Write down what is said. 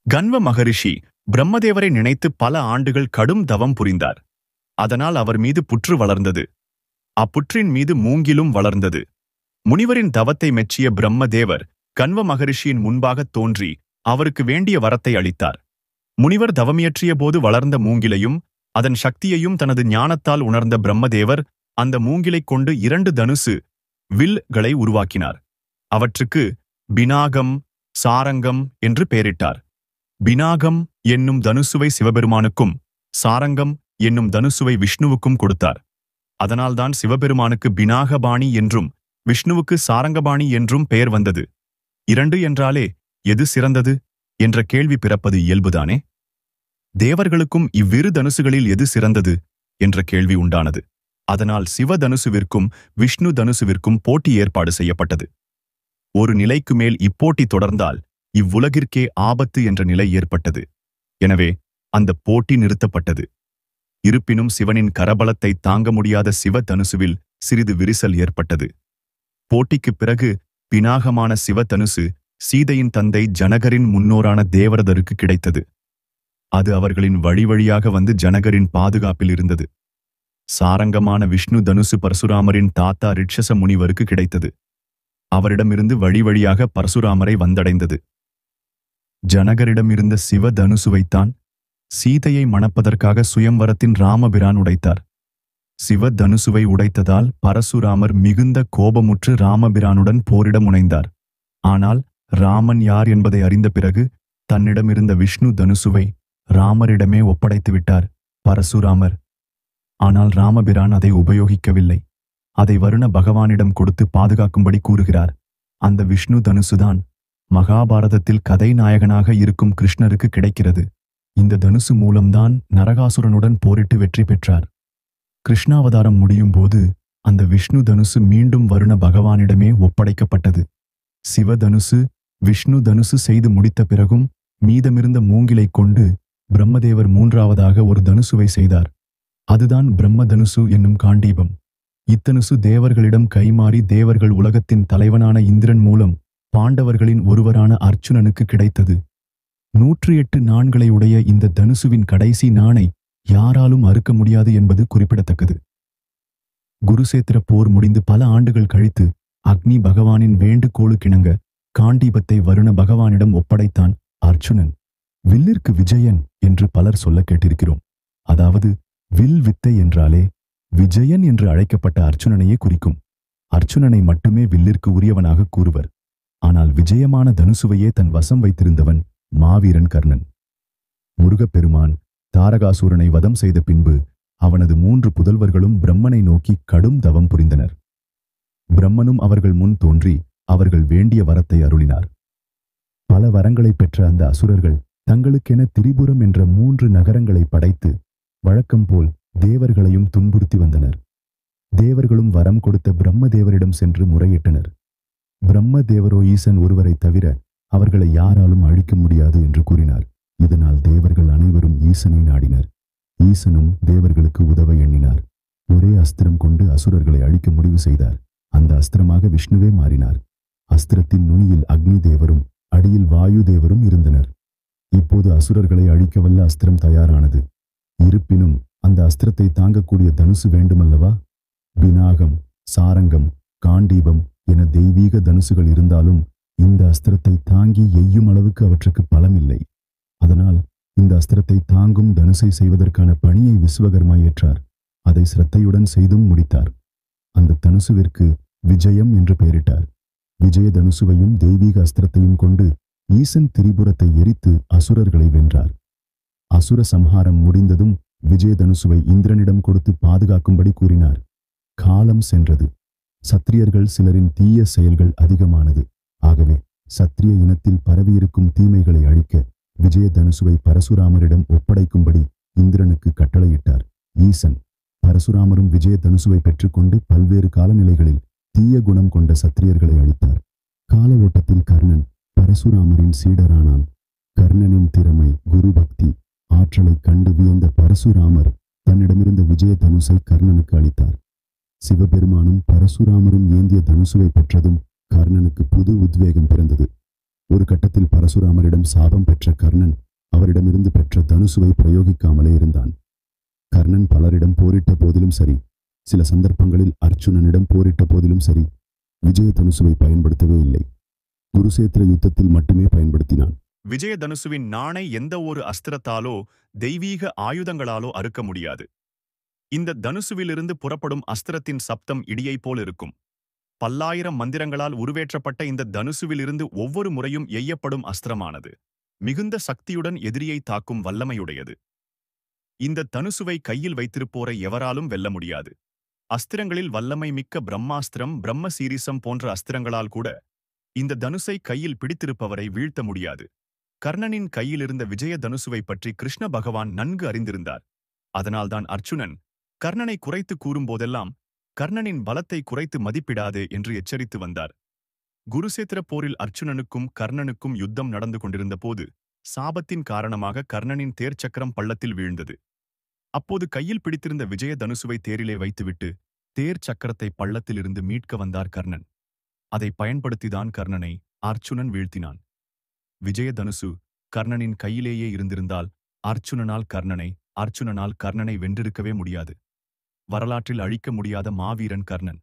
கன்வ மகரிஷி பிரம்மதேவரை நினைத்து பல ஆண்டுகள் கடும் தவம் புரிந்தார். அதனால் அவர் மீது புற்று வளர்ந்தது. அப்புற்றின் மீது மூங்கிலும் வளர்ந்தது. முனிவரின் தவத்தை மெச்சிய பிரம்மதேவர் கன்வ மகரிஷியின் முன்பாகத் தோன்றி அவருக்கு வேண்டிய வரத்தை அளித்தார். முனிவர் தவமியற்றிய போது வளர்ந்த மூங்கிலையும் அதன் சக்தியையும் தனது ஞானத்தால் உணர்ந்த பிரம்மதேவர் அந்த மூங்கிலைக் கொண்டு 2 தனுசு வில்களை உருவாக்கினார். அவற்றுக்கு பினாகம், சாரங்கம் என்று பெயரிட்டார். பினாகம் என்னும் தனுசுவை சிவபெருமானுக்கும் சாரங்கம் என்னும் தனுசுவை விஷ்ணுவுக்கும் கொடுத்தார். அதனால்தான் சிவபெருமானுக்கு பினாகபாணி என்றும் விஷ்ணுவுக்கு சாரங்கபாணி என்றும் பெயர் வந்தது. 2 என்றாலே எது சிறந்தது என்ற கேள்வி பிறப்பது இயல்புதானே. தேவர்களுக்கும் இவ்விரு தனுசுகளில் எது சிறந்தது என்ற கேள்வி உண்டானது. அதனால் சிவ தனுசுவிற்கும் விஷ்ணு தனுசுவிற்கும் போட்டி ஏற்பாடு செய்யப்பட்டது. ஒரு நிலைக்கு மேல் இப்போட்டி தொடர்ந்தால் இவ்வுலகிற்கே ஆபத்து என்ற நிலை ஏற்பட்டது. எனவே அந்த போட்டி நிறுத்தப்பட்டது. இருப்பினும் சிவனின் கரபலத்தை தாங்க முடியாத சிவ தனுசுவில் சிறிது விரிசல் ஏற்பட்டது. போட்டிக்குப் பிறகு பினாகமான சிவ தனுசு சீதையின் தந்தை ஜனகரின் முன்னோரான தேவரதருக்கு கிடைத்தது. அது அவர்களின் வழி வழியாக வந்து ஜனகரின் பாதுகாப்பில் இருந்தது. சாரங்கமான விஷ்ணு தனுசு பரசுராமரின் தாத்தா ரிட்சச முனிவருக்கு கிடைத்தது. அவரிடமிருந்து வழி வழியாக பரசுராமரை வந்தடைந்தது. ஜனகரிடமிருந்த சிவ தனுசுவைத்தான் சீதையை மணப்பதற்காக சுயம்வரத்தின் ராமபிரான் உடைத்தார். சிவ தனுசுவை உடைத்ததால் பரசுராமர் மிகுந்த கோபமுற்று ராமபிரானுடன் போரிட முனைந்தார். ஆனால் ராமன் யார் என்பதை அறிந்த பிறகு தன்னிடமிருந்த விஷ்ணு தனுசுவை ராமரிடமே ஒப்படைத்து விட்டார் பரசுராமர். ஆனால் ராமபிரான் அதை உபயோகிக்கவில்லை. அதை வருண பகவானிடம் கொடுத்து பாதுகாக்கும்படி கூறுகிறார். அந்த விஷ்ணு தனுசுதான் மகாபாரதத்தில் கதை நாயகனாக இருக்கும் கிருஷ்ணருக்கு கிடைக்கிறது. இந்த தனுசு மூலம்தான் நரகாசுரனுடன் போரிட்டு வெற்றி பெற்றார். கிருஷ்ணாவதாரம் முடியும் போது அந்த விஷ்ணு தனுசு மீண்டும் வருண பகவானிடமே ஒப்படைக்கப்பட்டது. சிவ தனுசு விஷ்ணு தனுசு செய்து முடித்த பிறகும் மீதமிருந்த மூங்கிலைக் கொண்டு பிரம்மதேவர் 3ஆவதாக ஒரு தனுசுவை செய்தார். அதுதான் பிரம்ம தனுசு என்னும் காண்டீபம். இத்தனுசு தேவர்களிடம் கைமாறி தேவர்கள் உலகத்தின் தலைவனான இந்திரன் மூலம் பாண்டவர்களின் ஒருவரான அர்ச்சுனனுக்கு கிடைத்தது. 108 நாண்களை உடைய இந்த தனுசுவின் கடைசி நாணை யாராலும் அறுக்க முடியாது என்பது குறிப்பிடத்தக்கது. குருசேத்திர போர் முடிந்து பல ஆண்டுகள் கழித்து அக்னி பகவானின் வேண்டுகோளுக்கிணங்க காண்டீபத்தை வருண பகவானிடம் ஒப்படைத்தான் அர்ச்சுனன். வில்லிற்கு விஜயன் என்று பலர் சொல்ல கேட்டிருக்கிறோம். அதாவது வில் வித்தை என்றாலே விஜயன் என்று அழைக்கப்பட்ட அர்ச்சுனனையே குறிக்கும். அர்ச்சுனனை மட்டுமே வில்லிற்கு உரியவனாக கூறுவர். ஆனால் விஜயமான தனுசுவையே தன் வசம் வைத்திருந்தவன் மாவீரன் கர்ணன். முருகப்பெருமான் தாரகாசூரனை வதம் செய்த பின்பு அவனது 3 புதல்வர்களும் பிரம்மனை நோக்கி கடும் தவம் புரிந்தனர். பிரம்மனும் அவர்கள் முன் தோன்றி அவர்கள் வேண்டிய வரத்தை அருளினார். பல வரங்களை பெற்ற அந்த அசுரர்கள் தங்களுக்கென திரிபுரம் என்ற 3 நகரங்களை படைத்து வழக்கம்போல் தேவர்களையும் துன்புறுத்தி வந்தனர். தேவர்களும் வரம் கொடுத்த பிரம்மதேவரிடம் சென்று முறையிட்டனர். பிரம்மதேவரோ ஈசன் ஒருவரை தவிர அவர்களை யாராலும் அழிக்க முடியாது என்று கூறினார். இதனால் தேவர்கள் அனைவரும் ஈசனை நாடினர். ஈசனும் தேவர்களுக்கு உதவ எண்ணினார். ஒரே அஸ்திரம் கொண்டு அசுரர்களை அழிக்க முடிவு செய்தார். அந்த அஸ்திரமாக விஷ்ணுவே மாறினார். அஸ்திரத்தின் நுனியில் அக்னி தேவரும் அடியில் வாயு தேவரும் இருந்தனர். இப்போது அசுரர்களை அழிக்க வல்ல அஸ்திரம் தயாரானது. இருப்பினும் அந்த அஸ்திரத்தை தாங்கக்கூடிய தனுசு வேண்டுமல்லவா? பினாகம், சாரங்கம், காண்டீபம் என தெய்வீக தனுசுகள் இருந்தாலும் இந்த அஸ்திரத்தை தாங்கி எய்யும் அளவுக்கு அவற்றுக்கு பலமில்லை. அதனால் இந்த அஸ்திரத்தை தாங்கும் தனுசை செய்வதற்கான பணியை விஸ்வகர்மா ஏற்றார். அதை சிரத்தையுடன் செய்தும் முடித்தார். அந்த தனுசுவிற்கு விஜயம் என்று பெயரிட்டார். விஜய தனுசுவையும் தெய்வீக அஸ்திரத்தையும் கொண்டு ஈசன் திரிபுரத்தை எரித்து அசுரர்களை வென்றார். அசுர சம்ஹாரம் முடிந்ததும் விஜய தனுசுவை இந்திரனிடம் கொடுத்து பாதுகாக்கும்படி கூறினார். காலம் சென்றது. சத்திரியர்கள் சிலரின் தீய செயல்கள் அதிகமானது. ஆகவே சத்திரிய இனத்தில் பரவியிருக்கும் தீமைகளை அழிக்க விஜய தனுசுவை பரசுராமரிடம் ஒப்படைக்கும்படி இந்திரனுக்கு கட்டளையிட்டார் ஈசன். பரசுராமரும் விஜய தனுசுவை பெற்றுக்கொண்டு பல்வேறு காலநிலைகளில் தீய குணம் கொண்ட சத்திரியர்களை அழித்தார். கால ஓட்டத்தில் கர்ணன் பரசுராமரின் சீடரானான். கர்ணனின் திறமை, குரு பக்தி, ஆற்றலை கண்டு வியந்த பரசுராமர் தன்னிடமிருந்த விஜய தனுசை கர்ணனுக்கு அளித்தார். சிவபெருமானும் பரசுராமரும் ஏந்திய தனுசுவை பெற்றதும் கர்ணனுக்கு புது உத்வேகம் பிறந்தது. ஒரு கட்டத்தில் பரசுராமரிடம் சாபம் பெற்ற கர்ணன் அவரிடமிருந்து பெற்ற தனுசுவை பிரயோகிக்காமலே இருந்தான். கர்ணன் பலரிடம் போரிட்ட போதிலும் சரி, சில சந்தர்ப்பங்களில் அர்ச்சுனனிடம் போரிட்ட போதிலும் சரி, விஜய தனுசுவை பயன்படுத்தவே இல்லை. குருசேத்திர யுத்தத்தில் மட்டுமே பயன்படுத்தினான். விஜயதனுசுவின் நாணை எந்த ஒரு அஸ்திரத்தாலோ தெய்வீக ஆயுதங்களாலோ அறுக்க முடியாது. இந்த தனுசுவிலிருந்து புறப்படும் அஸ்திரத்தின் சப்தம் இடியைப் போல் இருக்கும். பல்லாயிரம் மந்திரங்களால் உருவேற்றப்பட்ட இந்த தனுசுவிலிருந்து ஒவ்வொரு முறையும் எய்யப்படும் அஸ்திரமானது மிகுந்த சக்தியுடன் எதிரியை தாக்கும் வல்லமையுடையது. இந்த தனுசுவை கையில் வைத்திருப்போரை எவராலும் வெல்ல முடியாது. அஸ்திரங்களில் வல்லமை மிக்க பிரம்மாஸ்திரம், பிரம்ம சீரிசம் போன்ற அஸ்திரங்களால் கூட இந்த தனுசை கையில் பிடித்திருப்பவரை வீழ்த்த முடியாது. கர்ணனின் கையிலிருந்த விஜய தனுசுவை பற்றி கிருஷ்ண பகவான் நன்கு அறிந்திருந்தார். அதனால்தான் அர்ச்சுனன் கர்ணனை குறைத்து கூறும்போதெல்லாம் கர்ணனின் பலத்தை குறைத்து மதிப்பிடாதே என்று எச்சரித்து வந்தார். குருசேத்திர போரில் அர்ச்சுனனுக்கும் கர்ணனுக்கும் யுத்தம் நடந்து கொண்டிருந்த போது சாபத்தின் காரணமாக கர்ணனின் தேர் சக்கரம் பள்ளத்தில் வீழ்ந்தது. அப்போது கையில் பிடித்திருந்த விஜய தனுசுவை தேரிலே வைத்துவிட்டு தேர் சக்கரத்தை பள்ளத்திலிருந்து மீட்க வந்தார் கர்ணன். அதை பயன்படுத்திதான் கர்ணனை அர்ச்சுனன் வீழ்த்தினான். விஜய தனுசு கர்ணனின் கையிலேயே இருந்திருந்தால் அர்ச்சுனனால் கர்ணனை வென்றிருக்கவே முடியாது. வரலாற்றில் அழிக்க முடியாத மாவீரன் கர்ணன்.